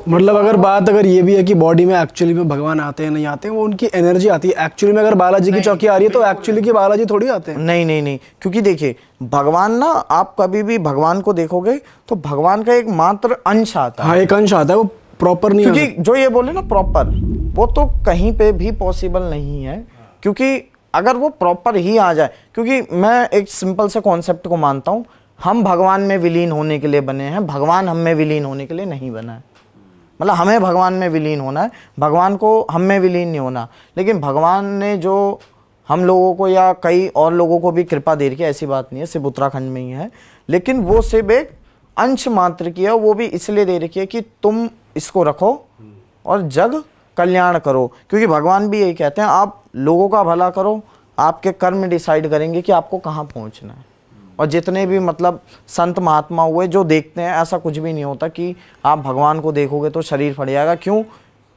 मतलब अगर बात अगर ये भी है कि बॉडी में एक्चुअली में भगवान आते हैं नहीं आते हैं, वो उनकी एनर्जी आती है। एक्चुअली में अगर बालाजी की चौकी आ रही है तो एक्चुअली की बालाजी थोड़ी आते हैं। नहीं नहीं नहीं, क्योंकि देखिए भगवान ना, आप कभी भी भगवान को देखोगे तो भगवान का एक मात्र अंश आता है। हाँ, एक अंश आता है, वो प्रॉपर नहीं। क्योंकि जो ये बोले ना प्रॉपर, वो तो कहीं पे भी पॉसिबल नहीं है। क्योंकि अगर वो प्रॉपर ही आ जाए, क्योंकि मैं एक सिंपल से कॉन्सेप्ट को मानता हूँ, हम भगवान में विलीन होने के लिए बने हैं, भगवान हम में विलीन होने के लिए नहीं बना है। मतलब हमें भगवान में विलीन होना है, भगवान को हम में विलीन नहीं होना। लेकिन भगवान ने जो हम लोगों को या कई और लोगों को भी कृपा दे रखी है, ऐसी बात नहीं है, सिर्फ उत्तराखंड में ही है, लेकिन वो सिर्फ एक अंश मात्र की है। वो भी इसलिए दे रखी है कि तुम इसको रखो और जग कल्याण करो। क्योंकि भगवान भी यही कहते हैं, आप लोगों का भला करो, आपके कर्म डिसाइड करेंगे कि आपको कहाँ पहुँचना है। और जितने भी मतलब संत महात्मा हुए जो देखते हैं, ऐसा कुछ भी नहीं होता कि आप भगवान को देखोगे तो शरीर फट जाएगा। क्यों?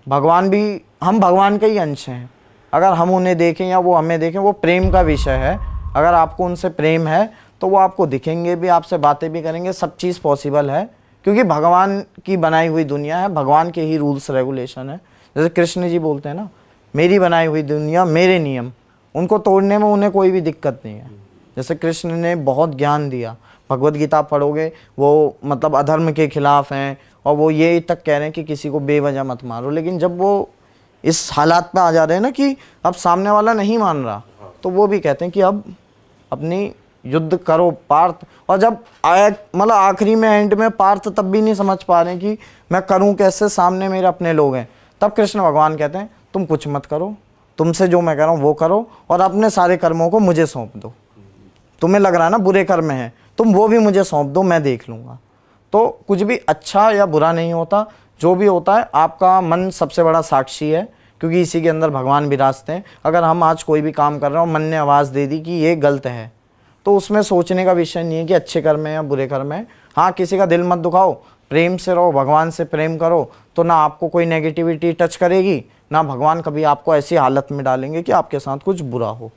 भगवान भी, हम भगवान के ही अंश हैं। अगर हम उन्हें देखें या वो हमें देखें, वो प्रेम का विषय है। अगर आपको उनसे प्रेम है तो वो आपको दिखेंगे भी, आपसे बातें भी करेंगे, सब चीज़ पॉसिबल है। क्योंकि भगवान की बनाई हुई दुनिया है, भगवान के ही रूल्स रेगुलेशन है। जैसे कृष्ण जी बोलते हैं ना, मेरी बनाई हुई दुनिया, मेरे नियम, उनको तोड़ने में उन्हें कोई भी दिक्कत नहीं है। जैसे कृष्ण ने बहुत ज्ञान दिया, भगवत गीता पढ़ोगे वो मतलब अधर्म के खिलाफ हैं, और वो ये तक कह रहे हैं कि किसी को बेवजह मत मारो। लेकिन जब वो इस हालात पे आ जा रहे हैं ना कि अब सामने वाला नहीं मान रहा, तो वो भी कहते हैं कि अब अपनी युद्ध करो पार्थ। और जब आया मतलब आखिरी में, एंड में, पार्थ तब भी नहीं समझ पा रहे कि मैं करूं कैसे, सामने मेरे अपने लोग हैं, तब कृष्ण भगवान कहते हैं तुम कुछ मत करो, तुमसे जो मैं कह रहा हूँ वो करो, और अपने सारे कर्मों को मुझे सौंप दो। तुम्हें लग रहा है ना बुरे कर्म हैं, तुम वो भी मुझे सौंप दो, मैं देख लूँगा। तो कुछ भी अच्छा या बुरा नहीं होता, जो भी होता है आपका मन सबसे बड़ा साक्षी है, क्योंकि इसी के अंदर भगवान विराजते हैं। अगर हम आज कोई भी काम कर रहे हो, मन ने आवाज़ दे दी कि ये गलत है, तो उसमें सोचने का विषय नहीं है कि अच्छे कर्म है या बुरे कर्म है। हाँ, किसी का दिल मत दुखाओ, प्रेम से रहो, भगवान से प्रेम करो, तो ना आपको कोई नेगेटिविटी टच करेगी, ना भगवान कभी आपको ऐसी हालत में डालेंगे कि आपके साथ कुछ बुरा हो।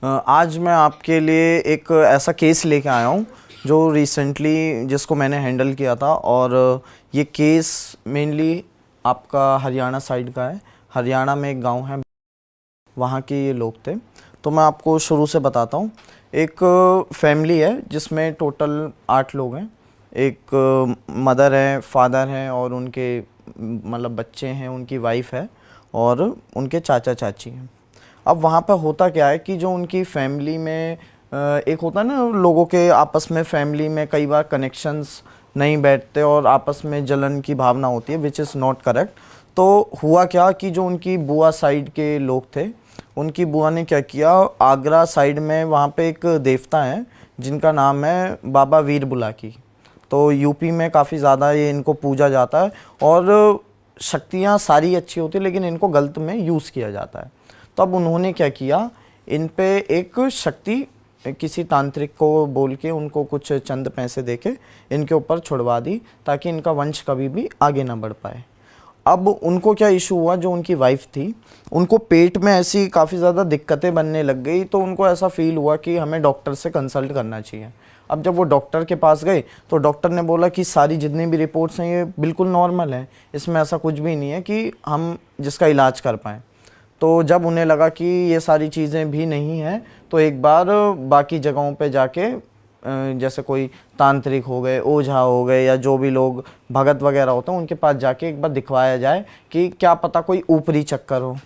आज मैं आपके लिए एक ऐसा केस लेके आया हूँ जो रिसेंटली जिसको मैंने हैंडल किया था, और ये केस मेनली आपका हरियाणा साइड का है। हरियाणा में एक गांव है, वहाँ के ये लोग थे। तो मैं आपको शुरू से बताता हूँ। एक फैमिली है जिसमें टोटल 8 लोग हैं। एक मदर है, फादर हैं, और उनके मतलब बच्चे हैं, उनकी वाइफ है, और उनके चाचा चाची हैं। अब वहाँ पे होता क्या है कि जो उनकी फैमिली में एक होता है ना, लोगों के आपस में फैमिली में कई बार कनेक्शंस नहीं बैठते और आपस में जलन की भावना होती है, विच इज़ नॉट करेक्ट। तो हुआ क्या कि जो उनकी बुआ साइड के लोग थे, उनकी बुआ ने क्या किया, आगरा साइड में वहाँ पे एक देवता है जिनका नाम है बाबा वीर बुलाकी। तो यूपी में काफ़ी ज़्यादा ये इनको पूजा जाता है, और शक्तियाँ सारी अच्छी होती है, लेकिन इनको गलत में यूज़ किया जाता है। तो अब उन्होंने क्या किया, इन पे एक शक्ति किसी तांत्रिक को बोल के उनको कुछ चंद पैसे देके इनके ऊपर छुड़वा दी, ताकि इनका वंश कभी भी आगे ना बढ़ पाए। अब उनको क्या इशू हुआ, जो उनकी वाइफ थी, उनको पेट में ऐसी काफ़ी ज़्यादा दिक्कतें बनने लग गई। तो उनको ऐसा फील हुआ कि हमें डॉक्टर से कंसल्ट करना चाहिए। अब जब वो डॉक्टर के पास गए तो डॉक्टर ने बोला कि सारी जितनी भी रिपोर्ट्स हैं ये बिल्कुल नॉर्मल है, इसमें ऐसा कुछ भी नहीं है कि हम जिसका इलाज कर पाएँ। तो जब उन्हें लगा कि ये सारी चीज़ें भी नहीं हैं, तो एक बार बाकी जगहों पे जाके जैसे कोई तांत्रिक हो गए, ओझा हो गए, या जो भी लोग भगत वगैरह होते हैं, उनके पास जाके एक बार दिखवाया जाए कि क्या पता कोई ऊपरी चक्कर हो।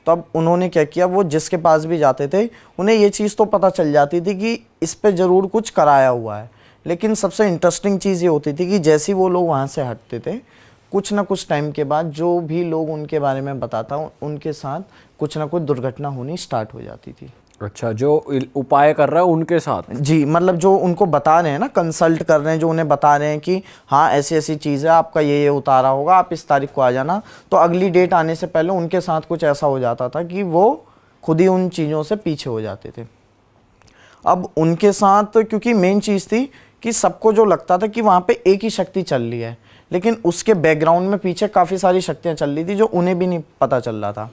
तो अब उन्होंने क्या किया, वो जिसके पास भी जाते थे उन्हें ये चीज़ तो पता चल जाती थी कि इस पे ज़रूर कुछ कराया हुआ है। लेकिन सबसे इंटरेस्टिंग चीज़ ये होती थी कि जैसे ही वो लोग वहाँ से हटते थे, कुछ ना कुछ टाइम के बाद जो भी लोग उनके बारे में बताता, उनके साथ कुछ ना कुछ दुर्घटना होनी स्टार्ट हो जाती थी। अच्छा, जो उपाय कर रहा है उनके साथ? जी, मतलब जो उनको बता रहे हैं ना, कंसल्ट कर रहे हैं, जो उन्हें बता रहे हैं कि हाँ ऐसी ऐसी चीज़ है, आपका ये उतारा होगा, आप इस तारीख को आ जाना। तो अगली डेट आने से पहले उनके साथ कुछ ऐसा हो जाता था कि वो खुद ही उन चीज़ों से पीछे हो जाते थे। अब उनके साथ क्योंकि मेन चीज़ थी कि सबको जो लगता था कि वहाँ पे एक ही शक्ति चल रही है, लेकिन उसके बैकग्राउंड में पीछे काफ़ी सारी शक्तियाँ चल रही थी जो उन्हें भी नहीं पता चल रहा था।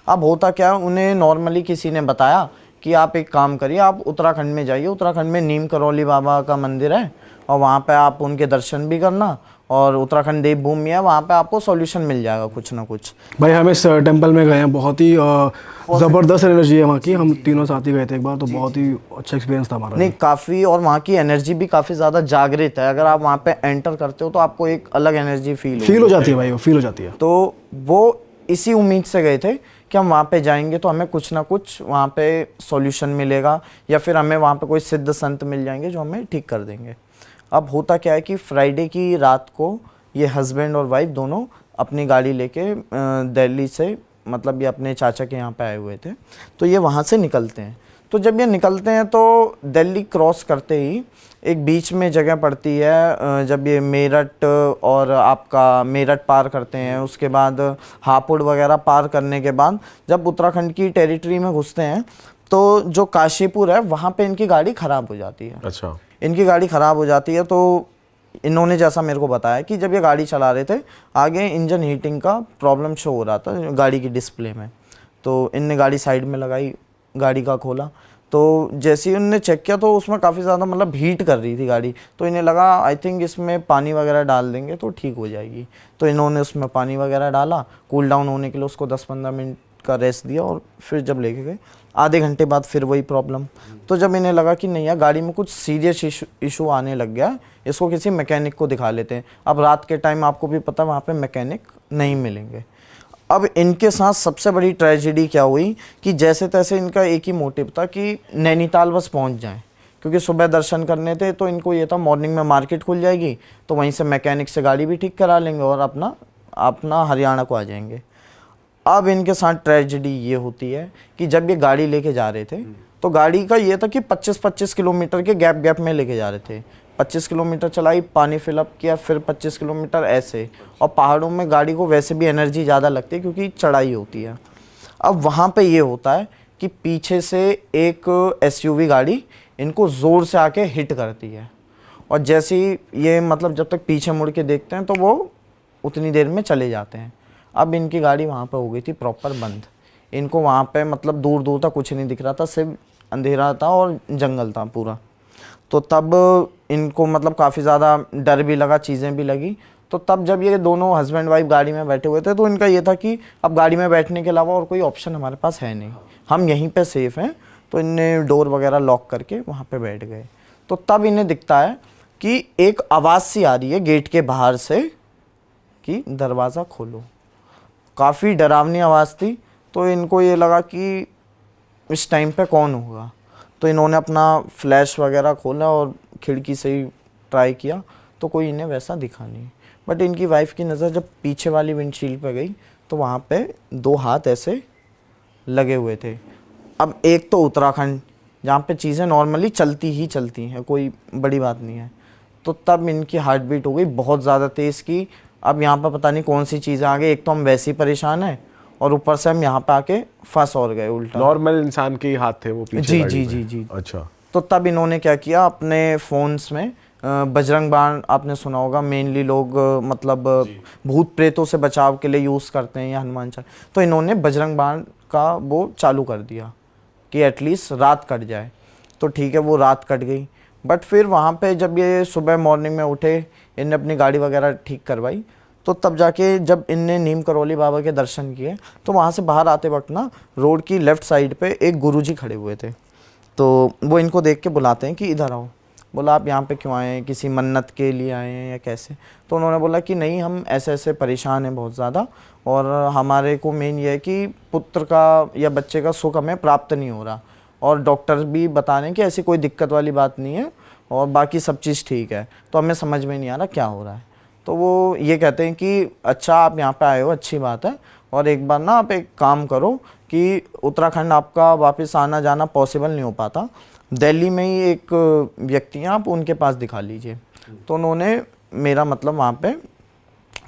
अब होता क्या, उन्हें नॉर्मली किसी ने बताया कि आप एक काम करिए, आप उत्तराखंड में जाइए, उत्तराखंड में नीम करौली बाबा का मंदिर है, और वहाँ पे आप उनके दर्शन भी करना, और उत्तराखंड देवभूमि है, वहाँ पे आपको सॉल्यूशन मिल जाएगा कुछ ना कुछ। भाई हम इस टेंपल में गए हैं, बहुत ही ज़बरदस्त एनर्जी है वहाँ की। हम तीनों साथी गए थे एक बार, तो बहुत ही अच्छा एक्सपीरियंस था हमारा। नहीं काफ़ी, और वहाँ की एनर्जी भी काफ़ी ज़्यादा जागृत है। अगर आप वहाँ पे एंटर करते हो तो आपको एक अलग एनर्जी फील हो जाती है भाई, वो फील हो जाती है। तो वो इसी उम्मीद से गए थे कि हम वहाँ पे जाएंगे तो हमें कुछ ना कुछ वहाँ पे सॉल्यूशन मिलेगा, या फिर हमें वहाँ पे कोई सिद्ध संत मिल जाएंगे जो हमें ठीक कर देंगे। अब होता क्या है कि फ्राइडे की रात को ये हस्बैंड और वाइफ दोनों अपनी गाड़ी लेके दिल्ली से, मतलब ये अपने चाचा के यहाँ पे आए हुए थे, तो ये वहाँ से निकलते हैं। तो जब ये निकलते हैं तो दिल्ली क्रॉस करते ही एक बीच में जगह पड़ती है, जब ये मेरठ और आपका मेरठ पार करते हैं, उसके बाद हापुड़ वगैरह पार करने के बाद जब उत्तराखंड की टेरिटरी में घुसते हैं तो जो काशीपुर है वहाँ पे इनकी गाड़ी ख़राब हो जाती है। अच्छा। इनकी गाड़ी ख़राब हो जाती है, तो इन्होंने जैसा मेरे को बताया कि जब ये गाड़ी चला रहे थे आगे इंजन हीटिंग का प्रॉब्लम शो हो रहा था गाड़ी की डिस्प्ले में। तो इनने गाड़ी साइड में लगाई, गाड़ी का खोला, तो जैसे ही उनने चेक किया तो उसमें काफ़ी ज़्यादा मतलब हीट कर रही थी गाड़ी। तो इन्हें लगा आई थिंक इसमें पानी वगैरह डाल देंगे तो ठीक हो जाएगी। तो इन्होंने उसमें पानी वगैरह डाला, कूल डाउन होने के लिए उसको 10-15 मिनट का रेस्ट दिया, और फिर जब लेके गए आधे घंटे बाद फिर वही प्रॉब्लम। तो जब इन्हें लगा कि नहीं यार गाड़ी में कुछ सीरियस इशू आने लग गया, इसको किसी मैकेनिक को दिखा लेते हैं। अब रात के टाइम आपको भी पता वहाँ पे मैकेनिक नहीं मिलेंगे। अब इनके साथ सबसे बड़ी ट्रेजेडी क्या हुई कि जैसे तैसे इनका एक ही मोटिव था कि नैनीताल बस पहुँच जाएँ, क्योंकि सुबह दर्शन करने थे। तो इनको ये था मॉर्निंग में मार्केट खुल जाएगी तो वहीं से मैकेनिक से गाड़ी भी ठीक करा लेंगे और अपना हरियाणा को आ जाएंगे। अब इनके साथ ट्रेजेडी ये होती है कि जब ये गाड़ी लेके जा रहे थे तो गाड़ी का ये था कि 25-25 किलोमीटर के गैप में लेके जा रहे थे। 25 किलोमीटर चलाई, पानी फिलअप किया, फिर 25 किलोमीटर ऐसे। और पहाड़ों में गाड़ी को वैसे भी एनर्जी ज़्यादा लगती है क्योंकि चढ़ाई होती है। अब वहाँ पे ये होता है कि पीछे से एक SUV गाड़ी इनको ज़ोर से आके हिट करती है, और जैसे ही ये मतलब जब तक पीछे मुड़ के देखते हैं तो वो उतनी देर में चले जाते हैं। अब इनकी गाड़ी वहाँ पे हो गई थी प्रॉपर बंद। इनको वहाँ पे मतलब दूर दूर तक कुछ नहीं दिख रहा था, सिर्फ अंधेरा था और जंगल था पूरा। तो तब इनको मतलब काफ़ी ज़्यादा डर भी लगा, चीज़ें भी लगी। तो तब जब ये दोनों हस्बैंड वाइफ गाड़ी में बैठे हुए थे तो इनका ये था कि अब गाड़ी में बैठने के अलावा और कोई ऑप्शन हमारे पास है नहीं, हम यहीं पे सेफ़ हैं। तो इनने डोर वगैरह लॉक करके वहाँ पे बैठ गए। तो तब इन्हें दिखता है कि एक आवाज़ सी आ रही है गेट के बाहर से कि दरवाज़ा खोलो। काफ़ी डरावनी आवाज़ थी। तो इनको ये लगा कि इस टाइम पे कौन होगा। तो इन्होंने अपना फ्लैश वगैरह खोला और खिड़की से ही ट्राई किया तो कोई इन्हें वैसा दिखा नहीं। बट इनकी वाइफ की नज़र जब पीछे वाली विंडशील्ड पे गई तो वहाँ पे 2 हाथ ऐसे लगे हुए थे। अब एक तो उत्तराखंड जहाँ पे चीज़ें नॉर्मली चलती ही चलती हैं, कोई बड़ी बात नहीं है। तो तब इनकी हार्ट बीट हो गई बहुत ज़्यादा तेज़ की। अब यहाँ पर पता नहीं कौन सी चीज़ें आ गई, एक तो हम वैसे ही परेशान हैं और ऊपर से हम यहाँ पे आके फंस और गए उल्टा। नॉर्मल इंसान के ही हाथ थे वो पीछे जी गाड़ी जी में। जी जी। अच्छा। तो तब इन्होंने क्या किया, अपने फ़ोन्स में बजरंग बाण आपने सुना होगा, मेनली लोग मतलब भूत प्रेतों से बचाव के लिए यूज़ करते हैं या हनुमान चालीसा। तो इन्होंने बजरंग बाण का वो चालू कर दिया कि एटलीस्ट रात कट जाए। तो ठीक है, वो रात कट गई। बट फिर वहाँ पे जब ये सुबह मॉर्निंग में उठे, इनने अपनी गाड़ी वगैरह ठीक करवाई, तो तब जाके जब इनने नीम करौली बाबा के दर्शन किए तो वहाँ से बाहर आते वक्त ना रोड की लेफ़्ट साइड पे एक गुरुजी खड़े हुए थे। तो वो इनको देख के बुलाते हैं कि इधर आओ। बोला आप यहाँ पे क्यों आए हैं, किसी मन्नत के लिए आए हैं या कैसे? तो उन्होंने बोला कि नहीं, हम ऐसे ऐसे परेशान हैं बहुत ज़्यादा, और हमारे को मेन ये है कि पुत्र का या बच्चे का सुख हमें प्राप्त नहीं हो रहा, और डॉक्टर भी बता रहे हैं कि ऐसी कोई दिक्कत वाली बात नहीं है और बाकी सब चीज़ ठीक है। तो हमें समझ में नहीं आ रहा क्या हो रहा है। तो वो ये कहते हैं कि अच्छा आप यहाँ पे आए हो, अच्छी बात है, और एक बार ना आप एक काम करो कि उत्तराखंड आपका वापस आना जाना पॉसिबल नहीं हो पाता, दिल्ली में ही एक व्यक्ति हैं, आप उनके पास दिखा लीजिए। तो उन्होंने मेरा मतलब वहाँ पे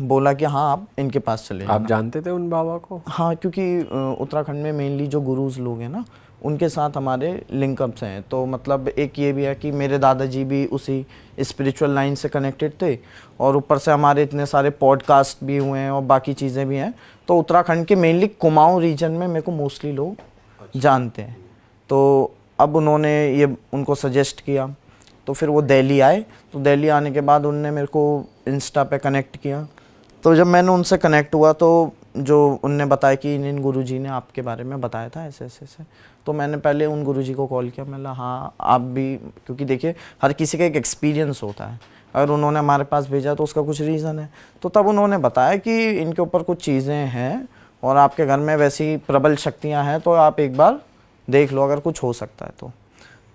बोला कि हाँ आप इनके पास चले जाना। आप जानते थे उन बाबा को? हाँ, क्योंकि उत्तराखंड में मेनली जो गुरुज लोग हैं ना उनके साथ हमारे लिंकअप्स हैं। तो मतलब एक ये भी है कि मेरे दादाजी भी उसी स्पिरिचुअल लाइन से कनेक्टेड थे, और ऊपर से हमारे इतने सारे पॉडकास्ट भी हुए हैं और बाकी चीज़ें भी हैं। तो उत्तराखंड के मेनली कुमाऊं रीजन में मेरे को मोस्टली लोग जानते हैं। तो अब उन्होंने ये उनको सजेस्ट किया। तो फिर वो दिल्ली आए, तो दिल्ली आने के बाद उनने मेरे को इंस्टा पे कनेक्ट किया। तो जब मैंने उनसे कनेक्ट हुआ तो जो उनने बताया कि इन गुरुजी ने आपके बारे में बताया था ऐसे ऐसे ऐसे, तो मैंने पहले उन गुरुजी को कॉल किया। मैंने हाँ आप भी, क्योंकि देखिए हर किसी का एक एक्सपीरियंस होता है, अगर उन्होंने हमारे पास भेजा तो उसका कुछ रीज़न है। तो तब उन्होंने बताया कि इनके ऊपर कुछ चीज़ें हैं और आपके घर में वैसी प्रबल शक्तियाँ हैं, तो आप एक बार देख लो अगर कुछ हो सकता है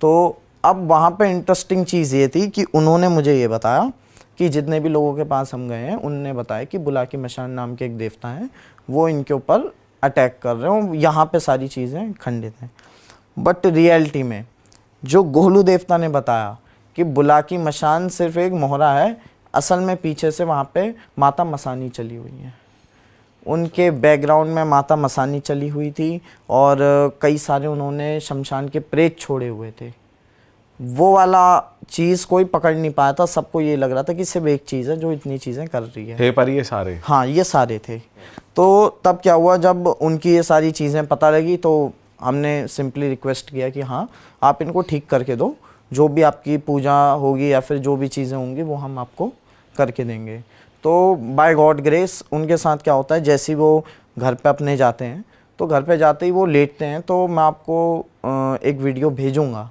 तो अब वहाँ पे इंटरेस्टिंग चीज़ ये थी कि उन्होंने मुझे ये बताया कि जितने भी लोगों के पास हम गए हैं उनने बताया कि बुलाकी मशान नाम के एक देवता हैं, वो इनके ऊपर अटैक कर रहे हो, यहाँ पे सारी चीज़ें खंडित हैं। बट रियलिटी में जो गोलू देवता ने बताया कि बुलाकी मशान सिर्फ एक मोहरा है, असल में पीछे से वहाँ पे माता मसानी चली हुई है। उनके बैकग्राउंड में माता मसानी चली हुई थी और कई सारे उन्होंने शमशान के प्रेत छोड़े हुए थे। वो वाला चीज़ कोई पकड़ नहीं पाया था, सबको ये लग रहा था कि सिर्फ एक चीज़ है जो इतनी चीज़ें कर रही है। थे पर ये सारे, हाँ ये सारे थे। तो तब क्या हुआ, जब उनकी ये सारी चीज़ें पता लगी तो हमने सिंपली रिक्वेस्ट किया कि हाँ आप इनको ठीक करके दो, जो भी आपकी पूजा होगी या फिर जो भी चीज़ें होंगी वो हम आपको करके देंगे। तो बाय गॉड ग्रेस उनके साथ क्या होता है, जैसे ही वो घर पे अपने जाते हैं तो घर पे जाते ही वो लेटते हैं, तो मैं आपको एक वीडियो भेजूँगा,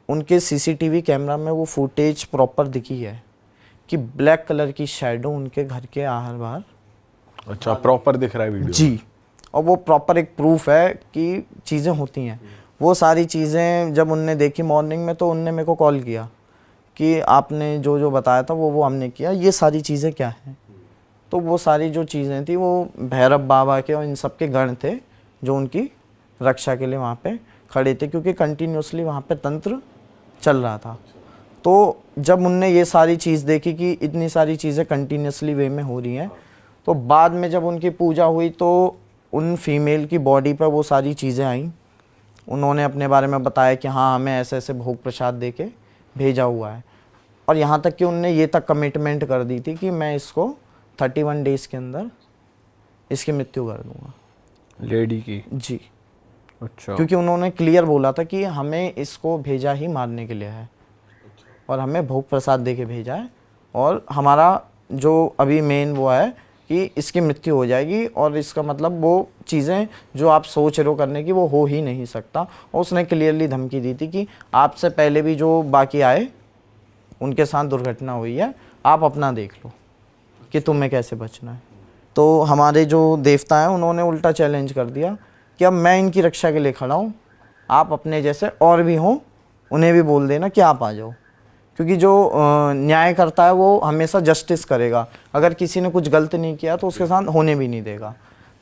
उनके सीसीटीवी कैमरा में वो फुटेज प्रॉपर दिखी है कि ब्लैक कलर की शैडो उनके घर के आहर बाहर। अच्छा प्रॉपर दिख रहा है वीडियो जी, और वो प्रॉपर एक प्रूफ है कि चीज़ें होती हैं। वो सारी चीज़ें जब उनने देखी मॉर्निंग में तो उनने मेरे को कॉल किया कि आपने जो जो बताया था वो हमने किया, ये सारी चीज़ें क्या हैं। तो वो सारी जो चीज़ें थी वो भैरव बाबा के और इन सब के गण थे जो उनकी रक्षा के लिए वहाँ पे खड़े थे, क्योंकि कंटिन्यूसली वहाँ पे तंत्र चल रहा था। तो जब उनने ये सारी चीज़ देखी कि इतनी सारी चीज़ें कंटिन्यूसली वे में हो रही हैं, तो बाद में जब उनकी पूजा हुई तो उन फीमेल की बॉडी पर वो सारी चीज़ें आईं। उन्होंने अपने बारे में बताया कि हाँ हमें ऐसे ऐसे भोग प्रसाद दे के भेजा हुआ है, और यहाँ तक कि उनने ये तक कमिटमेंट कर दी थी कि मैं इसको 31 डेज़ के अंदर इसकी मृत्यु कर दूँगा, लेडी की। जी। अच्छा, क्योंकि उन्होंने क्लियर बोला था कि हमें इसको भेजा ही मारने के लिए है और हमें भोग प्रसाद दे के भेजा है, और हमारा जो अभी मेन वो है कि इसकी मृत्यु हो जाएगी, और इसका मतलब वो चीज़ें जो आप सोच रहे हो करने की वो हो ही नहीं सकता। और उसने क्लियरली धमकी दी थी कि आपसे पहले भी जो बाकी आए उनके साथ दुर्घटना हुई है, आप अपना देख लो कि तुम्हें कैसे बचना है। तो हमारे जो देवता हैं उन्होंने उल्टा चैलेंज कर दिया कि अब मैं इनकी रक्षा के लिए खड़ा हूँ, आप अपने जैसे और भी हों उन्हें भी बोल देना कि आप आ जाओ, क्योंकि जो न्याय करता है वो हमेशा जस्टिस करेगा, अगर किसी ने कुछ गलत नहीं किया तो उसके साथ होने भी नहीं देगा।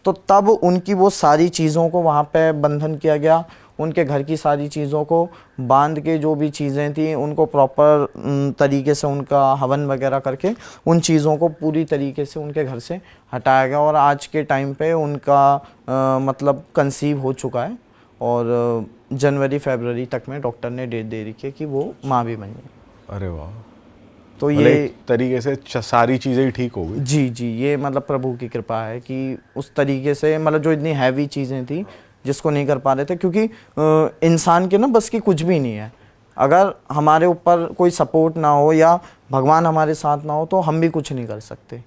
तो तब उनकी वो सारी चीज़ों को वहाँ पे बंधन किया गया, उनके घर की सारी चीज़ों को बांध के, जो भी चीज़ें थी उनको प्रॉपर तरीके से उनका हवन वगैरह करके उन चीज़ों को पूरी तरीके से उनके घर से हटाया गया। और आज के टाइम पे उनका मतलब कंसीव हो चुका है, और जनवरी फरवरी तक में डॉक्टर ने डेट दे रखी है कि वो माँ भी बन गई। अरे वाह, तो मतलब ये एक तरीके से सारी चीजें ही ठीक हो गई। जी जी, ये मतलब प्रभु की कृपा है कि उस तरीके से मतलब जो इतनी हैवी चीज़ें थी जिसको नहीं कर पा रहे थे, क्योंकि इंसान के ना बस की कुछ भी नहीं है। अगर हमारे ऊपर कोई सपोर्ट ना हो या भगवान हमारे साथ ना हो तो हम भी कुछ नहीं कर सकते।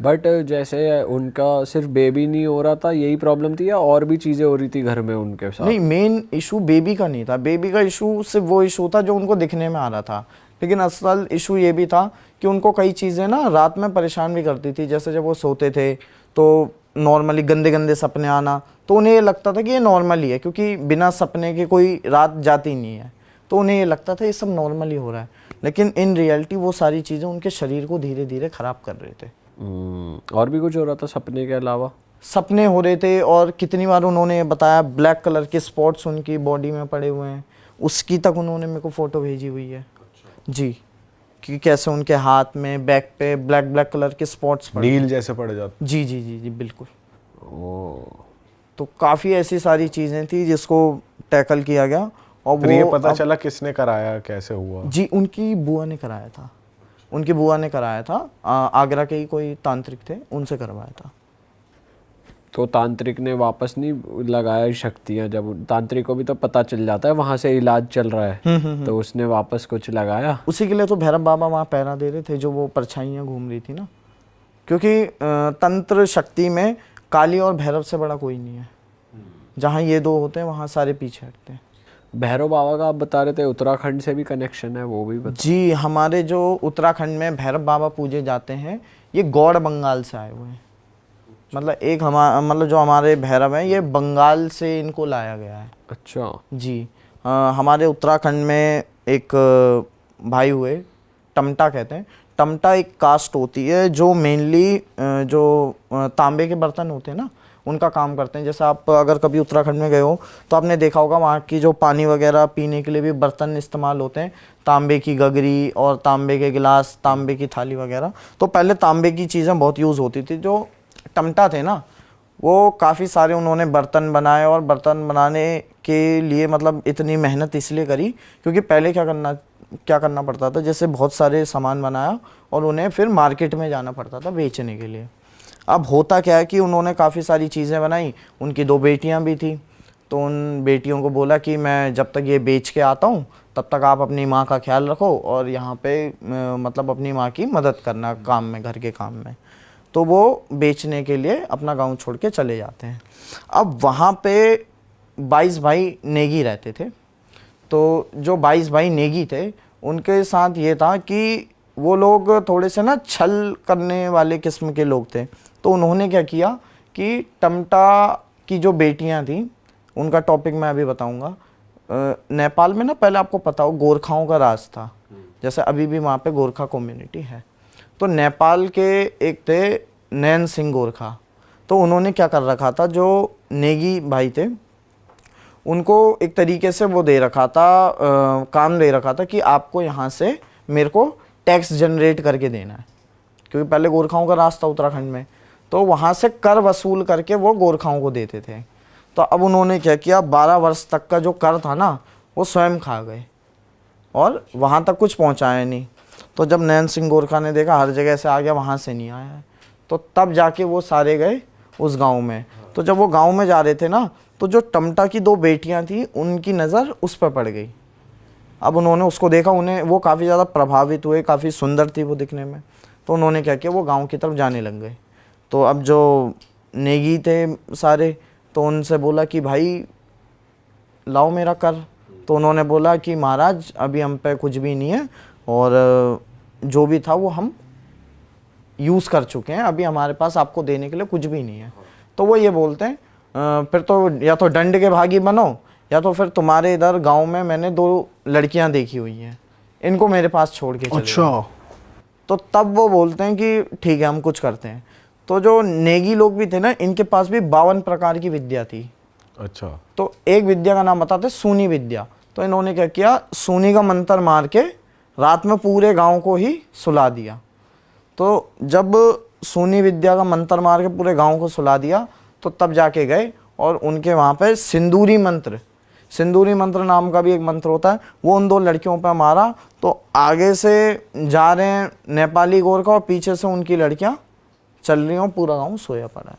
बट जैसे उनका सिर्फ बेबी नहीं हो रहा था, यही प्रॉब्लम थी, या और भी चीज़ें हो रही थी घर में उनके साथ? नहीं, मेन इशू बेबी का नहीं था। बेबी का इशू सिर्फ वो इशू था जो उनको दिखने में आ रहा था, लेकिन असल इशू ये भी था कि उनको कई चीज़ें ना रात में परेशान भी करती थी। जैसे जब वो सोते थे तो नॉर्मली गंदे गंदे सपने आना, तो उन्हें ये लगता था कि ये नॉर्मल ही है, क्योंकि बिना सपने के कोई रात जाती नहीं है, तो उन्हें ये लगता था ये सब नॉर्मल ही हो रहा है। लेकिन इन रियलिटी वो सारी चीज़ें उनके शरीर को धीरे धीरे ख़राब कर रहे थे। और भी कुछ हो रहा था सपने के अलावा? सपने हो रहे थे, और कितनी बार उन्होंने बताया ब्लैक कलर के स्पॉट्स उनकी बॉडी में पड़े हुए हैं, उसकी तक उन्होंने मेरे को फ़ोटो भेजी हुई है। जी, कि कैसे उनके हाथ में बैक पे ब्लैक ब्लैक कलर के स्पॉट्स पड़े। नील जैसे पड़ जाते। जी जी जी जी बिल्कुल। ओ, तो काफ़ी ऐसी सारी चीज़ें थी जिसको टैकल किया गया। और फिर ये वो पता चला किसने कराया, कैसे हुआ? जी, उनकी बुआ ने कराया था। उनकी बुआ ने कराया था, आगरा के ही कोई तांत्रिक थे, उनसे करवाया था। तो तांत्रिक ने वापस नहीं लगाया शक्तियाँ, जब तांत्रिक को भी तो पता चल जाता है वहाँ से इलाज चल रहा है, तो उसने वापस कुछ लगाया। उसी के लिए तो भैरव बाबा वहाँ पहरा दे रहे थे, जो वो परछाइयाँ घूम रही थी ना, क्योंकि तंत्र शक्ति में काली और भैरव से बड़ा कोई नहीं है। जहाँ ये दो होते हैं वहाँ सारे पीछे हटते हैं। भैरव बाबा का आप बता रहे थे उत्तराखंड से भी कनेक्शन है, वो भी बता। जी, हमारे जो उत्तराखंड में भैरव बाबा पूजे जाते हैं, ये गौड़ बंगाल से आए हुए हैं। मतलब जो हमारे भैरव हैं ये बंगाल से इनको लाया गया है। अच्छा जी, हमारे उत्तराखंड में एक भाई हुए, टमटा कहते हैं। टमटा एक कास्ट होती है जो मेनली जो तांबे के बर्तन होते हैं ना, उनका काम करते हैं। जैसे आप अगर कभी उत्तराखंड में गए हो तो आपने देखा होगा वहाँ की जो पानी वगैरह पीने के लिए भी बर्तन इस्तेमाल होते हैं, तांबे की गगरी और तांबे के गिलास, तांबे की थाली वगैरह। तो पहले तांबे की चीज़ें बहुत यूज़ होती थी। जो टमटा थे ना, वो काफ़ी सारे उन्होंने बर्तन बनाए, और बर्तन बनाने के लिए मतलब इतनी मेहनत इसलिए करी क्योंकि पहले क्या करना पड़ता था, जैसे बहुत सारे सामान बनाया और उन्हें फिर मार्केट में जाना पड़ता था बेचने के लिए। अब होता क्या है कि उन्होंने काफ़ी सारी चीज़ें बनाई, उनकी 2 बेटियां भी थी, तो उन बेटियों को बोला कि मैं जब तक ये बेच के आता हूँ तब तक आप अपनी माँ का ख्याल रखो और यहाँ पे मतलब अपनी माँ की मदद करना काम में, घर के काम में। तो वो बेचने के लिए अपना गांव छोड़ के चले जाते हैं। अब वहाँ पे 22 भाई नेगी रहते थे। तो जो 22 भाई नेगी थे, उनके साथ ये था कि वो लोग थोड़े से ना छल करने वाले किस्म के लोग थे। तो उन्होंने क्या किया कि टमटा की जो बेटियां थी, उनका टॉपिक मैं अभी बताऊंगा। नेपाल में ना, पहले आपको पता हो, गोरखाओं का राज था। जैसे अभी भी वहाँ पे गोरखा कम्युनिटी है। तो नेपाल के एक थे नैन सिंह गोरखा। तो उन्होंने क्या कर रखा था, जो नेगी भाई थे उनको एक तरीके से वो दे रखा था, काम दे रखा था कि आपको यहाँ से मेरे को टैक्स जनरेट करके देना है, क्योंकि पहले गोरखाओं का राज था उत्तराखंड में। तो वहाँ से कर वसूल करके वो गोरखाओं को देते थे। तो अब उन्होंने क्या किया, 12 वर्ष तक का जो कर था ना, वो स्वयं खा गए और वहाँ तक कुछ पहुँचाया नहीं। तो जब नैन सिंह गोरखा ने देखा हर जगह से आ गया, वहाँ से नहीं आया है, तो तब जाके वो सारे गए उस गांव में। तो जब वो गांव में जा रहे थे ना, तो जो टमटा की 2 बेटियां थी, उनकी नज़र उस पर पड़ गई। अब उन्होंने उसको देखा, उन्हें वो काफ़ी ज़्यादा प्रभावित हुए, काफ़ी सुंदर थी वो दिखने में। तो उन्होंने क्या किया, वो गांव की तरफ जाने लग गए। तो अब जो नेगी थे सारे, तो उनसे बोला कि भाई लाओ मेरा कर। तो उन्होंने बोला कि महाराज अभी हम पे कुछ भी नहीं है, और जो भी था वो हम यूज़ कर चुके हैं, अभी हमारे पास आपको देने के लिए कुछ भी नहीं है। तो वो ये बोलते हैं फिर तो या तो दंड के भागी बनो, या तो फिर तुम्हारे इधर गांव में मैंने 2 लड़कियां देखी हुई हैं, इनको मेरे पास छोड़ के चले जाओ। तो तब वो बोलते हैं कि ठीक है, हम कुछ करते हैं। तो जो नेगी लोग भी थे ना, इनके पास भी 52 प्रकार की विद्या थी। अच्छा। तो एक विद्या का नाम बताते, सूनी विद्या। तो इन्होंने क्या किया, सूनी का मंत्र मार के रात में पूरे गांव को ही सुला दिया। तो जब सूनी विद्या का मंत्र मार के पूरे गांव को सुला दिया, तो तब जाके गए और उनके वहाँ पे सिंदूरी मंत्र नाम का भी एक मंत्र होता है, वो उन 2 लड़कियों पर मारा। तो आगे से जा रहे हैं नेपाली गोरखा और पीछे से उनकी लड़कियाँ चल रही हों, पूरा गांव सोया पड़ा है।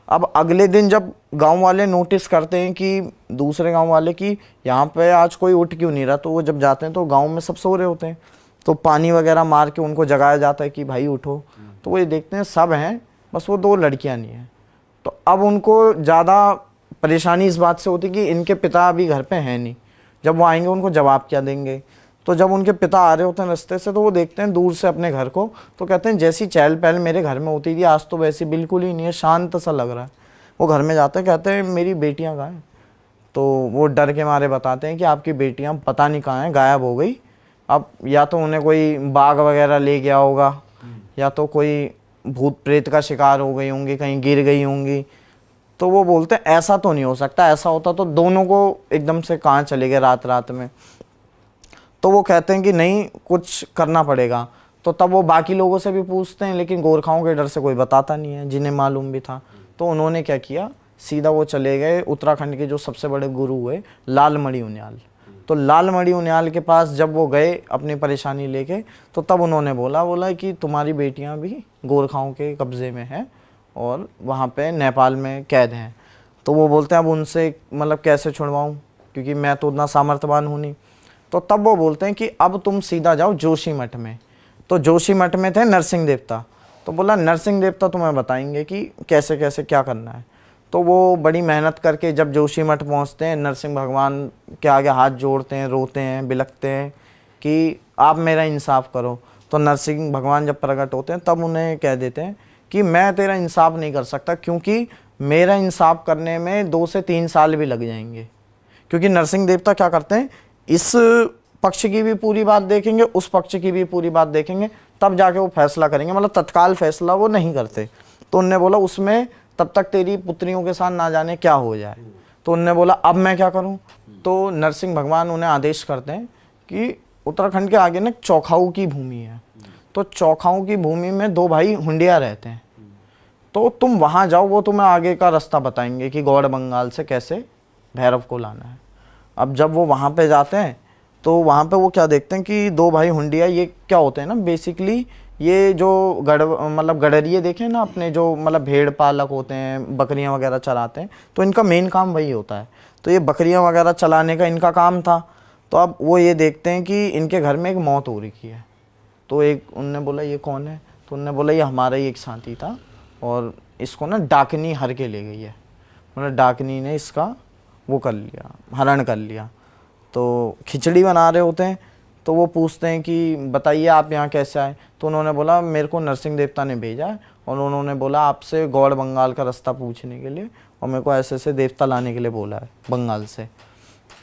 अब अगले दिन जब गांव वाले नोटिस करते हैं कि दूसरे गांव वाले कि यहाँ पे आज कोई उठ क्यों नहीं रहा, तो वो जब जाते हैं तो गांव में सब सो रहे होते हैं। तो पानी वगैरह मार के उनको जगाया जाता है कि भाई उठो। तो वो ये देखते हैं सब हैं, बस वो 2 लड़कियां नहीं हैं। तो अब उनको ज़्यादा परेशानी इस बात से होती कि इनके पिता अभी घर पे हैं नहीं, जब वो आएंगे उनको जवाब क्या देंगे। तो जब उनके पिता आ रहे होते हैं रास्ते से, तो वो देखते हैं दूर से अपने घर को, तो कहते हैं जैसी चहल पहल मेरे घर में होती थी, आज तो वैसी बिल्कुल ही नहीं है, शांत सा लग रहा है। वो घर में जाते हैं, कहते हैं मेरी बेटियाँ कहाँ हैं। तो वो डर के मारे बताते हैं कि आपकी बेटियाँ पता नहीं कहाँ हैं, गायब हो गई। अब या तो उन्हें कोई बाघ वगैरह ले गया होगा, या तो कोई भूत प्रेत का शिकार हो गई होंगी, कहीं गिर गई होंगी। तो वो बोलते हैं ऐसा तो नहीं हो सकता, ऐसा होता तो दोनों को एकदम से कहाँ चले गए रात में। तो वो कहते हैं कि नहीं, कुछ करना पड़ेगा। तो तब वो बाकी लोगों से भी पूछते हैं, लेकिन गोरखाओं के डर से कोई बताता नहीं है, जिन्हें मालूम भी था। तो उन्होंने क्या किया, सीधा वो चले गए उत्तराखंड के जो सबसे बड़े गुरु हुए लालमणि उनियाल। तो लालमणि उनियाल के पास जब वो गए अपनी परेशानी लेके, तो तब उन्होंने बोला कि तुम्हारी बेटियां भी गोरखाओं के कब्जे में हैं और वहाँ पे नेपाल में कैद हैं। तो वो बोलते हैं अब उनसे मतलब कैसे छुड़वाऊँ, क्योंकि मैं तो उतना सामर्थ्यवान हूँ नहीं। तो तब वो बोलते हैं कि अब तुम सीधा जाओ जोशीमठ में। तो जोशीमठ में थे नरसिंह देवता। तो बोला नरसिंह देवता तुम्हें बताएंगे कि कैसे कैसे क्या करना है। तो वो बड़ी मेहनत करके जब जोशीमठ पहुँचते हैं, नरसिंह भगवान के आगे हाथ जोड़ते हैं, रोते हैं, बिलखते हैं कि आप मेरा इंसाफ करो। तो नरसिंह भगवान जब प्रकट होते हैं तब उन्हें कह देते हैं कि मैं तेरा इंसाफ नहीं कर सकता, क्योंकि मेरा इंसाफ करने में 2 से 3 साल भी लग जाएंगे। क्योंकि नरसिंह देवता क्या करते हैं, इस पक्ष की भी पूरी बात देखेंगे, उस पक्ष की भी पूरी बात देखेंगे, तब जाके वो फैसला करेंगे। मतलब तत्काल फैसला वो नहीं करते। तो उनने बोला उसमें तब तक तेरी पुत्रियों के साथ ना जाने क्या हो जाए। तो उनने बोला अब मैं क्या करूं। तो नरसिंह भगवान उन्हें आदेश करते हैं कि उत्तराखंड के आगे ना चौखाऊ की भूमि है। तो चौखाऊ की भूमि में 2 भाई हुंडिया रहते हैं। तो तुम वहाँ जाओ, वो तुम्हें आगे का रास्ता बताएंगे कि गौड़ बंगाल से कैसे भैरव को लाना है। अब जब वो वहाँ पे जाते हैं तो वहाँ पे वो क्या देखते हैं कि 2 भाई हुंडिया, ये क्या होते हैं ना बेसिकली, ये जो मतलब गडरिये देखें ना अपने, जो मतलब भेड़ पालक होते हैं, बकरियां वगैरह चलाते हैं, तो इनका मेन काम वही होता है। तो ये बकरियां वगैरह चलाने का इनका काम था। तो अब वो ये देखते हैं कि इनके घर में एक मौत हो रखी है। तो एक उनने बोला ये कौन है। तो उनने बोला ये हमारा ही एक साथी था और इसको ना डाकनी हर के ले गई है। मतलब डाकनी ने इसका वो कर लिया, हरण कर लिया। तो खिचड़ी बना रहे होते हैं। तो वो पूछते हैं कि बताइए आप यहाँ कैसे आए। तो उन्होंने बोला मेरे को नरसिंह देवता ने भेजा है और उन्होंने बोला आपसे गौड़ बंगाल का रास्ता पूछने के लिए, और मेरे को ऐसे ऐसे देवता लाने के लिए बोला है बंगाल से।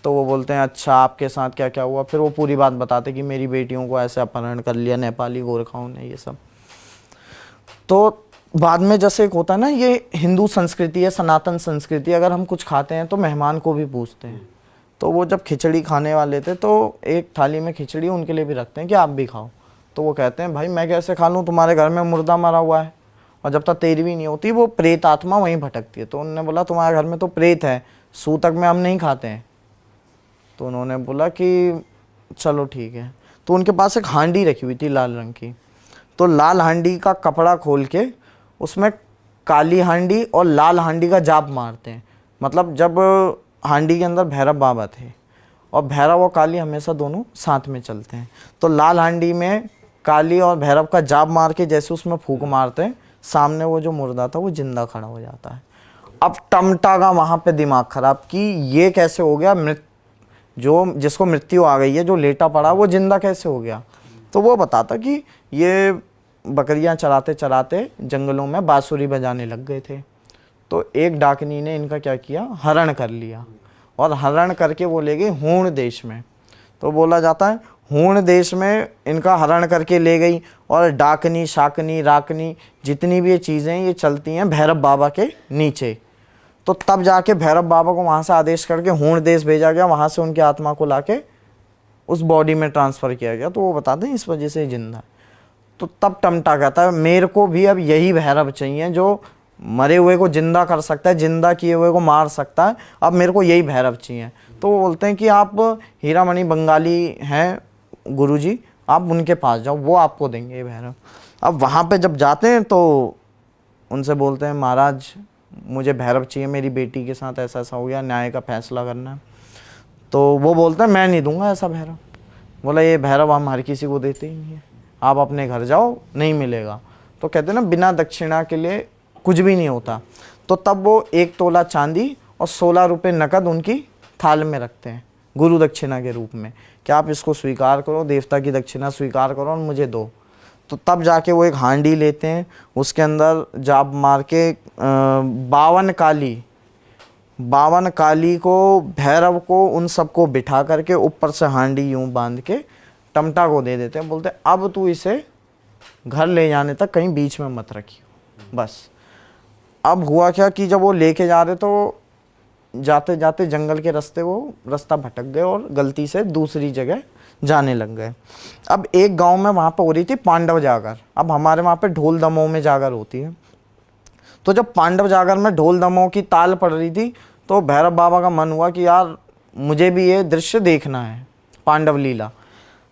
तो वो बोलते हैं अच्छा आपके साथ क्या क्या हुआ। फिर वो पूरी बात बताते कि मेरी बेटियों को ऐसे अपहरण कर लिया नेपाली गोरखाओं ने, ये सब। तो बाद में जैसे एक होता है ना, ये हिंदू संस्कृति है, सनातन संस्कृति, अगर हम कुछ खाते हैं तो मेहमान को भी पूछते हैं। तो वो जब खिचड़ी खाने वाले थे तो एक थाली में खिचड़ी उनके लिए भी रखते हैं कि आप भी खाओ। तो वो कहते हैं भाई मैं कैसे खा लूँ, तुम्हारे घर में मुर्दा मरा हुआ है और जब तक तेरी भी नहीं होती वो प्रेत आत्मा वहीं भटकती है। तो उन्होंने बोला तुम्हारे घर में तो प्रेत है, सूतक में हम नहीं खाते हैं। तो उन्होंने बोला कि चलो ठीक है। तो उनके पास एक हांडी रखी हुई थी लाल रंग की। तो लाल हांडी का कपड़ा खोल के उसमें काली हांडी और लाल हांडी का जाप मारते हैं। मतलब जब हांडी के अंदर भैरव बाबा थे और भैरव और काली हमेशा दोनों साथ में चलते हैं। तो लाल हांडी में काली और भैरव का जाप मार के जैसे उसमें फूंक मारते हैं, सामने वो जो मुर्दा था वो जिंदा खड़ा हो जाता है। अब टमटा का वहाँ पे दिमाग खराब कि ये कैसे हो गया, जो जिसको मृत्यु आ गई है, जो लेटा पड़ा वो जिंदा कैसे हो गया। तो वो बताता कि ये बकरियां चराते चराते जंगलों में बांसुरी बजाने लग गए थे। तो एक डाकनी ने इनका क्या किया, हरण कर लिया और हरण करके वो ले गई हूण देश में। तो बोला जाता है हूण देश में इनका हरण करके ले गई और डाकनी शाकनी राकनी जितनी भी ये चीज़ें ये चलती हैं भैरव बाबा के नीचे। तो तब जाके भैरव बाबा को वहाँ से आदेश करके हूण देश भेजा गया, वहाँ से उनकी आत्मा को लाके उस बॉडी में ट्रांसफ़र किया गया। तो वो बताते हैं इस वजह से जिंदा। तो तब टमटा कहता है मेरे को भी अब यही भैरव चाहिए जो मरे हुए को जिंदा कर सकता है, जिंदा किए हुए को मार सकता है, अब मेरे को यही भैरव चाहिए। तो वो बोलते हैं कि आप हीरामणि बंगाली हैं गुरुजी, आप उनके पास जाओ, वो आपको देंगे ये भैरव। अब वहाँ पे जब जाते हैं तो उनसे बोलते हैं महाराज मुझे भैरव चाहिए, मेरी बेटी के साथ ऐसा ऐसा हो गया, न्याय का फैसला करना है। तो वो बोलते हैं मैं नहीं दूंगा ऐसा भैरव। बोला ये भैरव हम हर किसी को देते ही नहीं है, आप अपने घर जाओ, नहीं मिलेगा। तो कहते हैं ना बिना दक्षिणा के लिए कुछ भी नहीं होता। तो तब वो 1 तोला चांदी और 16 रुपये नकद उनकी थाल में रखते हैं गुरु दक्षिणा के रूप में कि आप इसको स्वीकार करो, देवता की दक्षिणा स्वीकार करो और मुझे दो। तो तब जाके वो एक हांडी लेते हैं, उसके अंदर जाप मार के 52 काली को भैरव को उन सबको बिठा करके ऊपर से हांडी यूं बांध के टमटा को दे देते हैं। बोलते हैं अब तू इसे घर ले जाने तक कहीं बीच में मत रखियो बस। अब हुआ क्या कि जब वो लेके जा रहे तो जाते जाते जंगल के रास्ते वो रास्ता भटक गए और गलती से दूसरी जगह जाने लग गए। अब एक गांव में वहाँ पे हो रही थी पांडव जागर। अब हमारे वहाँ पे ढोल दमोह में जागर होती है। तो जब पांडव जागर में ढोल दमोह की ताल पड़ रही थी तो भैरव बाबा का मन हुआ कि यार मुझे भी ये दृश्य देखना है, पांडव लीला।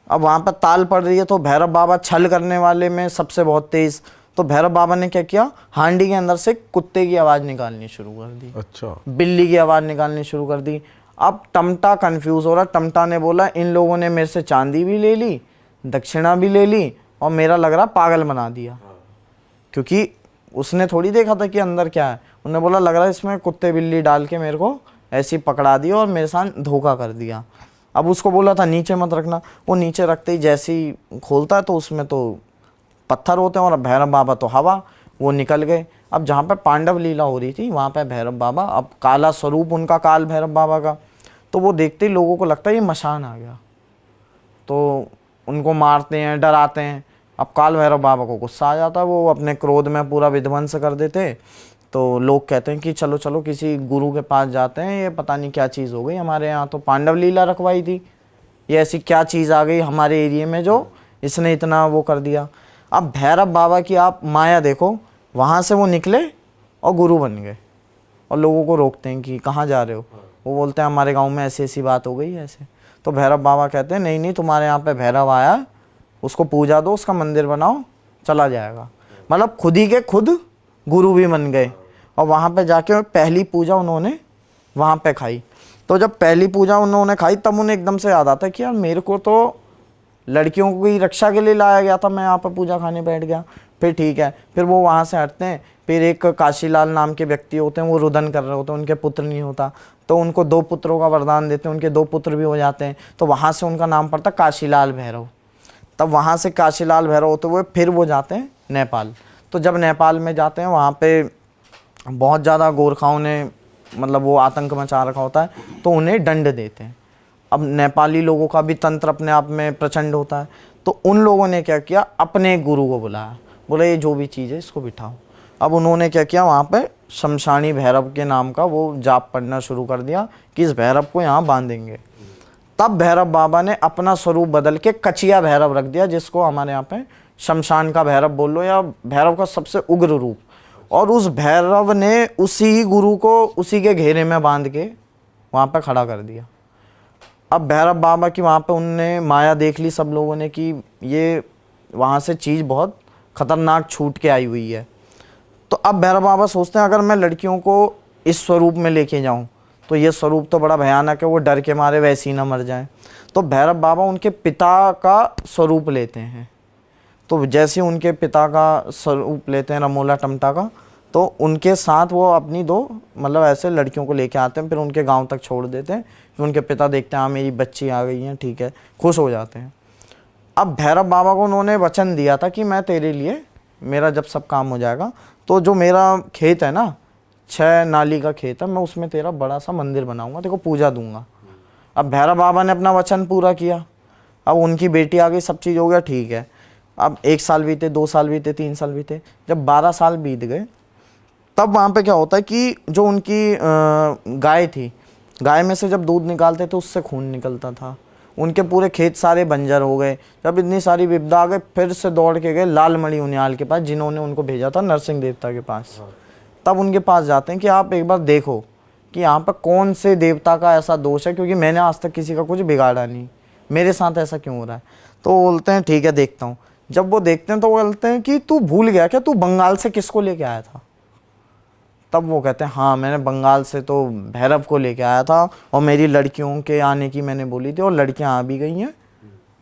अब वहाँ पर ताल पड़ रही है तो भैरव बाबा छल करने वाले में सबसे बहुत तेज़, तो भैरव बाबा ने क्या किया, हांडी के अंदर से कुत्ते की आवाज़ निकालनी शुरू कर दी, अच्छा। बिल्ली की आवाज़ निकालनी शुरू कर दी। अब टमटा कंफ्यूज हो रहा, टमटा ने बोला इन लोगों ने मेरे से चांदी भी ले ली, दक्षिणा भी ले ली, और मेरा लग रहा पागल बना दिया, क्योंकि उसने थोड़ी देखा था कि अंदर क्या है। उन्होंने बोला लग रहा है इसमें कुत्ते बिल्ली डाल के मेरे को ऐसी पकड़ा दिया और मेरे साथ धोखा कर दिया। अब उसको बोला था नीचे मत रखना, वो नीचे रखते ही जैसे ही खोलता है तो उसमें तो पत्थर होते हैं और भैरव बाबा तो हवा, वो निकल गए। अब जहाँ पे पांडव लीला हो रही थी वहाँ पे भैरव बाबा, अब काला स्वरूप उनका काल भैरव बाबा का, तो वो देखते ही लोगों को लगता है ये मशान आ गया, तो उनको मारते हैं, डराते हैं। अब काल भैरव बाबा को गुस्सा आ जाता है, वो अपने क्रोध में पूरा विध्वंस कर देते। तो लोग कहते हैं कि चलो चलो किसी गुरु के पास जाते हैं, ये पता नहीं क्या चीज़ हो गई, हमारे यहाँ तो पांडव लीला रखवाई थी, ये ऐसी क्या चीज़ आ गई हमारे एरिया में जो इसने इतना वो कर दिया। अब भैरव बाबा की आप माया देखो, वहाँ से वो निकले और गुरु बन गए, और लोगों को रोकते हैं कि कहाँ जा रहे हो, वो बोलते हैं हमारे गाँव में ऐसी ऐसी बात हो गई है ऐसे। तो भैरव बाबा कहते हैं नहीं नहीं, तुम्हारे यहाँ पे भैरव आया, उसको पूजा दो, उसका मंदिर बनाओ, चला जाएगा। मतलब खुद ही के खुद गुरु भी बन गए, और वहाँ पे जाके पहली पूजा उन्होंने वहाँ पे खाई। तो जब पहली पूजा उन्होंने खाई तब उन्हें एकदम से याद आता है कि यार मेरे को तो लड़कियों की रक्षा के लिए लाया गया था, मैं यहाँ पे पूजा खाने बैठ गया। फिर ठीक है, फिर वो वहाँ से हटते हैं, फिर एक काशीलाल नाम के व्यक्ति होते हैं, वो रुदन कर रहे होते हैं, उनके पुत्र नहीं होता, तो उनको 2 पुत्रों का वरदान देते हैं, उनके 2 पुत्र भी हो जाते हैं, तो वहाँ से उनका नाम पड़ता काशीलाल भैरव। तब वहाँ से काशीलाल भैरव होते हुए फिर वो जाते हैं नेपाल। तो जब नेपाल में जाते हैं वहाँ पे बहुत ज़्यादा गोरखाओं ने मतलब वो आतंक मचा रखा होता है, तो उन्हें दंड देते हैं। अब नेपाली लोगों का भी तंत्र अपने आप में प्रचंड होता है, तो उन लोगों ने क्या किया, अपने गुरु को बुलाया, बोला ये जो भी चीज़ है इसको बिठाओ। अब उन्होंने क्या किया, वहाँ पे शमशानी भैरव के नाम का वो जाप पढ़ना शुरू कर दिया कि इस भैरव को यहाँ बांधेंगे। तब भैरव बाबा ने अपना स्वरूप बदल के कचिया भैरव रख दिया, जिसको हमारे यहाँ पे शमशान का भैरव बोल लो या भैरव का सबसे उग्र रूप। और उस भैरव ने उसी गुरु को उसी के घेरे में बांध के वहाँ पे खड़ा कर दिया। अब भैरव बाबा की वहाँ पे उनने माया देख ली सब लोगों ने कि ये वहाँ से चीज़ बहुत ख़तरनाक छूट के आई हुई है। तो अब भैरव बाबा सोचते हैं अगर मैं लड़कियों को इस स्वरूप में लेके जाऊँ तो ये स्वरूप तो बड़ा भयानक है, वो डर के मारे वैसे ही ना मर जाए। तो भैरव बाबा उनके पिता का स्वरूप लेते हैं। तो जैसे उनके पिता का स्वरूप लेते हैं रमोला टमटा का, तो उनके साथ वो अपनी 2 मतलब ऐसे लड़कियों को लेके आते हैं, फिर उनके गांव तक छोड़ देते हैं। फिर उनके पिता देखते हैं हाँ मेरी बच्ची आ गई है, ठीक है, खुश हो जाते हैं। अब भैरव बाबा को उन्होंने वचन दिया था कि मैं तेरे लिए, मेरा जब सब काम हो जाएगा तो जो मेरा खेत है ना, 6 नाली का खेत है, मैं उसमें तेरा बड़ा सा मंदिर बनाऊंगा, तेरे को पूजा दूंगा। अब भैरव बाबा ने अपना वचन पूरा किया। अब उनकी बेटी आ गई, सब चीज़ हो गया, ठीक है। अब 1 साल बीते, 2 साल बीते, 3 साल बीते, जब 12 साल बीत गए तब वहाँ पे क्या होता है कि जो उनकी गाय थी, गाय में से जब दूध निकालते थे उससे खून निकलता था। उनके पूरे खेत सारे बंजर हो गए। जब इतनी सारी विपदा आ गई, फिर से दौड़ के गए लालमणि उनियाल के पास, जिन्होंने उनको भेजा था नरसिंह देवता के पास। तब उनके पास जाते हैं कि आप एक बार देखो कि यहाँ पर कौन से देवता का ऐसा दोष है, क्योंकि मैंने आज तक किसी का कुछ बिगाड़ा नहीं, मेरे साथ ऐसा क्यों हो रहा है। तो वो बोलते हैं ठीक है देखता हूँ। जब वो देखते हैं तो वो बोलते हैं कि तू भूल गया क्या, तू बंगाल से किसको लेके आया था। तब वो कहते हैं हाँ मैंने बंगाल से तो भैरव को लेके आया था, और मेरी लड़कियों के आने की मैंने बोली थी, और लड़कियां आ भी गई हैं,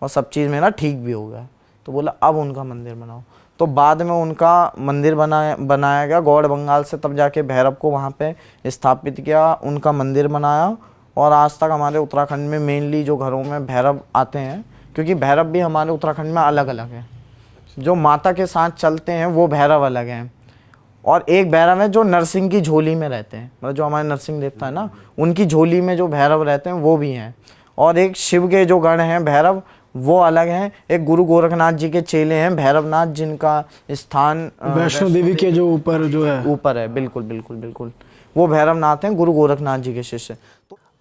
और सब चीज़ मेरा ठीक भी हो गया। तो बोला अब उनका मंदिर बनाओ। तो बाद में उनका मंदिर बनाया गया गौड़ बंगाल से, तब जाके भैरव को वहाँ पे स्थापित किया, उनका मंदिर बनाया। और आज तक हमारे उत्तराखंड में मेनली जो घरों में भैरव आते हैं, क्योंकि भैरव भी हमारे उत्तराखंड में अलग अलग हैं, जो माता के साथ चलते हैं वो भैरव अलग हैं, और एक भैरव है जो नरसिंह की झोली में रहते हैं, मतलब जो हमारे नरसिंह देवता है ना, उनकी झोली में जो भैरव रहते हैं वो भी हैं। और एक शिव के जो गण हैं भैरव, वो अलग हैं। एक गुरु गोरखनाथ जी के चेले हैं भैरवनाथ, जिनका स्थान वैष्णो देवी के जो ऊपर जो है, ऊपर है, बिल्कुल बिल्कुल बिल्कुल, वो भैरवनाथ हैं, गुरु गोरखनाथ जी के शिष्य।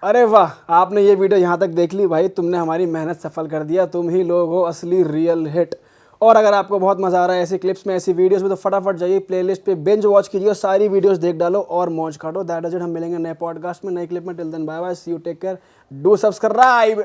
अरे वाह, आपने ये वीडियो यहाँ तक देख ली भाई, तुमने हमारी मेहनत सफल कर दिया। तुम ही लोग हो असली रियल हिट। और अगर आपको बहुत मजा आ रहा है ऐसी क्लिप्स में, ऐसी वीडियोस में, तो फटाफट जाइए प्लेलिस्ट पे बिंज वॉच कीजिए, सारी वीडियोस देख डालो और मौज काटो। That is it. हम मिलेंगे नए पॉडकास्ट में, नए क्लिप में। Till then bye bye, see you, take care, do subscribe.